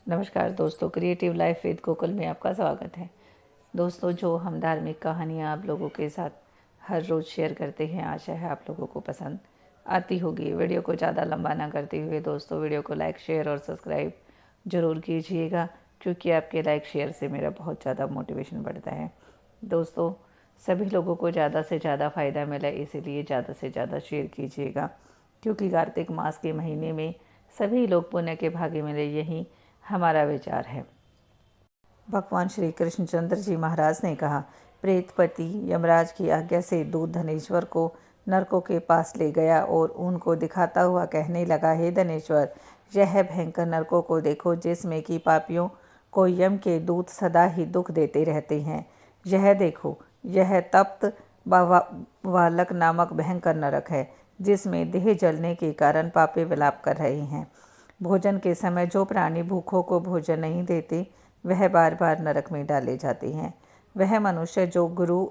नमस्कार दोस्तों, creative life with Gokul में आपका स्वागत है। दोस्तों, जो हम धार्मिक कहानियाँ आप लोगों के साथ हर रोज़ शेयर करते हैं, आशा है आप लोगों को पसंद आती होगी। वीडियो को ज़्यादा लंबा ना करते हुए दोस्तों, वीडियो को लाइक, शेयर और सब्सक्राइब ज़रूर कीजिएगा, क्योंकि आपके लाइक शेयर से मेरा बहुत ज़्यादा मोटिवेशन बढ़ता है। दोस्तों, सभी लोगों को ज़्यादा से ज़्यादा फ़ायदा मिला, इसीलिए ज़्यादा से ज़्यादा शेयर कीजिएगा, क्योंकि कार्तिक मास के महीने में सभी लोग पुण्य के भागी मिले, यही हमारा विचार है। भगवान श्री कृष्णचंद्र जी महाराज ने कहा, प्रेतपति यमराज की आज्ञा से दूत धनेश्वर को नरकों के पास ले गया और उनको दिखाता हुआ कहने लगा, हे धनेश्वर, यह भयंकर नरकों को देखो, जिसमें कि पापियों को यम के दूत सदा ही दुख देते रहते हैं। यह देखो, यह तप्त बालक नामक भयंकर नरक है, जिसमें देह जलने के कारण पापी विलाप कर रहे हैं। भोजन के समय जो प्राणी भूखों को भोजन नहीं देते, वह बार बार नरक में डाले जाते हैं। वह मनुष्य जो गुरु,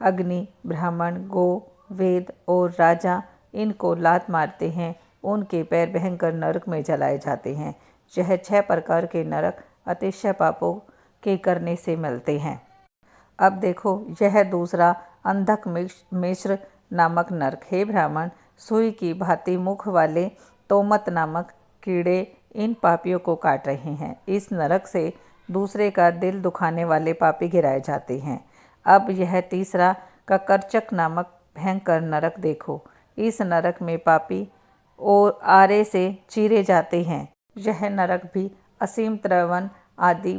अग्नि, ब्राह्मण, गो, वेद और राजा इनको लात मारते हैं, उनके पैर भयंकर नरक में जलाए जाते हैं। यह 6 प्रकार के नरक अतिशय पापों के करने से मिलते हैं। अब देखो, यह दूसरा अंधक मिश्र नामक नरक। हे ब्राह्मण, सुई की भांति मुख वाले तोमत नामक कीड़े इन पापियों को काट रहे हैं। इस नरक से दूसरे का दिल दुखाने वाले पापी गिराए जाते हैं। अब यह तीसरा ककरचक नामक भयंकर नरक देखो। इस नरक में पापी और आरे से चीरे जाते हैं। यह नरक भी असीम त्रवन आदि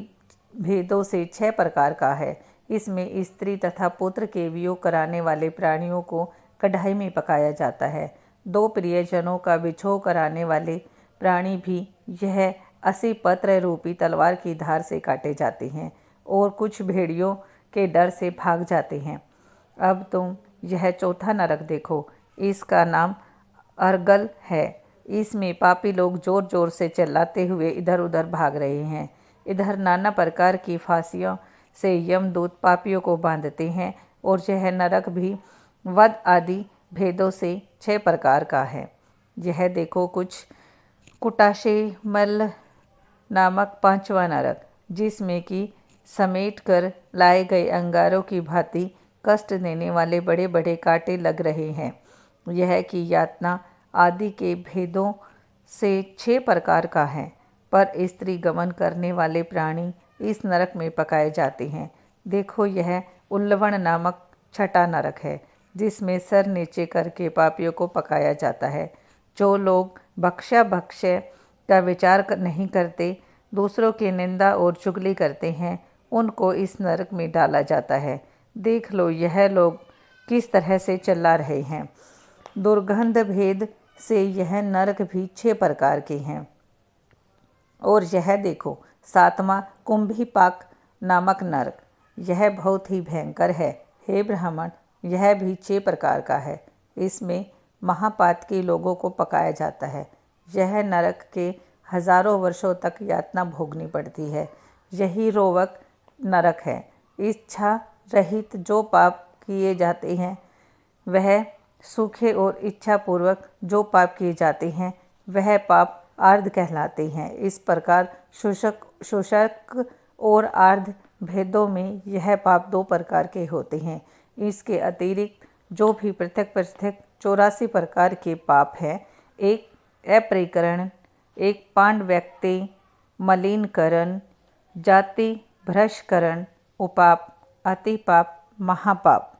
भेदों से 6 प्रकार का है। इसमें स्त्री तथा पुत्र के वियोग कराने वाले प्राणियों को कढ़ाई में पकाया जाता है। 2 प्रियजनों का विछोह कराने वाले प्राणी भी यह 80 पत्र रूपी तलवार की धार से काटे जाते हैं और कुछ भेड़ियों के डर से भाग जाते हैं। अब तुम यह चौथा नरक देखो। इसका नाम अर्गल है। इसमें पापी लोग जोर जोर से चिल्लाते हुए इधर उधर भाग रहे हैं। इधर नाना प्रकार की फांसियों से यमदूत पापियों को बांधते हैं और यह नरक भी वध आदि भेदों से 6 प्रकार का है। यह देखो, कुछ कुटाशे मल नामक 5वां नरक, जिसमें कि समेट कर लाए गए अंगारों की भांति कष्ट देने वाले बड़े बड़े कांटे लग रहे हैं। यह कि यातना आदि के भेदों से 6 प्रकार का है। पर स्त्री गमन करने वाले प्राणी इस नरक में पकाए जाते हैं। देखो, यह उल्लवण नामक 6ठा नरक है, जिसमें सर नीचे करके पापियों को पकाया जाता है। जो लोग भक्ष्य का विचार नहीं करते, दूसरों की निंदा और चुगली करते हैं, उनको इस नरक में डाला जाता है। देख लो, यह लोग किस तरह से चिल्ला रहे हैं। दुर्गंध भेद से यह नरक भी 6 प्रकार के हैं। और यह देखो, 7वां कुंभीपाक नामक नरक, यह बहुत ही भयंकर है। हे ब्राह्मण, यह भी 6 प्रकार का है। इसमें महापातकी लोगों को पकाया जाता है। यह नरक के हजारों वर्षों तक यातना भोगनी पड़ती है। यही रोवक नरक है। इच्छा रहित जो पाप किए जाते हैं, वह सूखे, और इच्छा पूर्वक जो पाप किए जाते हैं, वह पाप आर्ध कहलाते हैं। इस प्रकार शोषक और आर्ध भेदों में यह पाप 2 प्रकार के होते हैं। इसके अतिरिक्त जो भी पृथक पृथक 84 प्रकार के पाप हैं, एक अपरिकरण, एक पांड व्यक्ति, मलिनकरण, जाति भ्रष्टकरण, उपाप, अतिपाप, महापाप,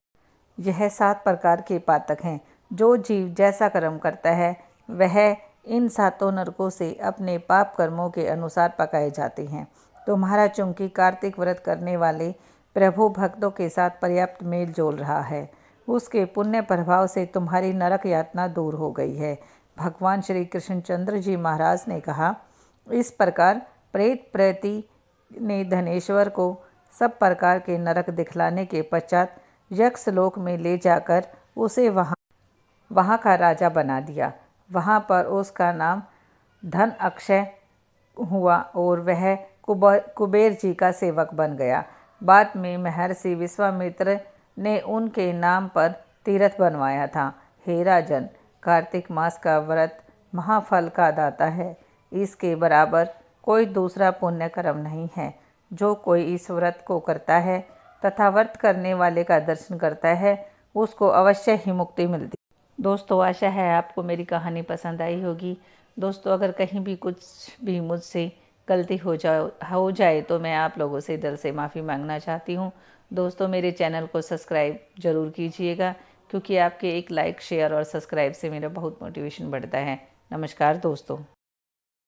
यह 7 प्रकार के पातक हैं। जो जीव जैसा कर्म करता है, वह इन 7 नरकों से अपने पाप कर्मों के अनुसार पकाए जाते हैं। तुम्हारा चूंकि कार्तिक व्रत करने वाले प्रभु भक्तों के साथ पर्याप्त मेल जोल रहा है, उसके पुण्य प्रभाव से तुम्हारी नरक यातना दूर हो गई है। भगवान श्री कृष्णचंद्र जी महाराज ने कहा, इस प्रकार प्रेतपति ने धनेश्वर को सब प्रकार के नरक दिखलाने के पश्चात यक्षलोक में ले जाकर उसे वहाँ का राजा बना दिया। वहाँ पर उसका नाम धन अक्षय हुआ और वह कुबेर जी का सेवक बन गया। बाद में महर्षि विश्वामित्र ने उनके नाम पर तीर्थ बनवाया था। हे राजन, कार्तिक मास का व्रत महाफल का दाता है। इसके बराबर कोई दूसरा पुण्य कर्म नहीं है। जो कोई इस व्रत को करता है तथा व्रत करने वाले का दर्शन करता है उसको अवश्य ही मुक्ति मिलती। दोस्तों, आशा है आपको मेरी कहानी पसंद आई होगी। दोस्तों, अगर कहीं भी कुछ भी मुझसे गलती हो जाए तो मैं आप लोगों से दिल से माफ़ी मांगना चाहती हूँ। दोस्तों, मेरे चैनल को सब्सक्राइब ज़रूर कीजिएगा, क्योंकि आपके एक लाइक, शेयर और सब्सक्राइब से मेरा बहुत मोटिवेशन बढ़ता है। नमस्कार दोस्तों।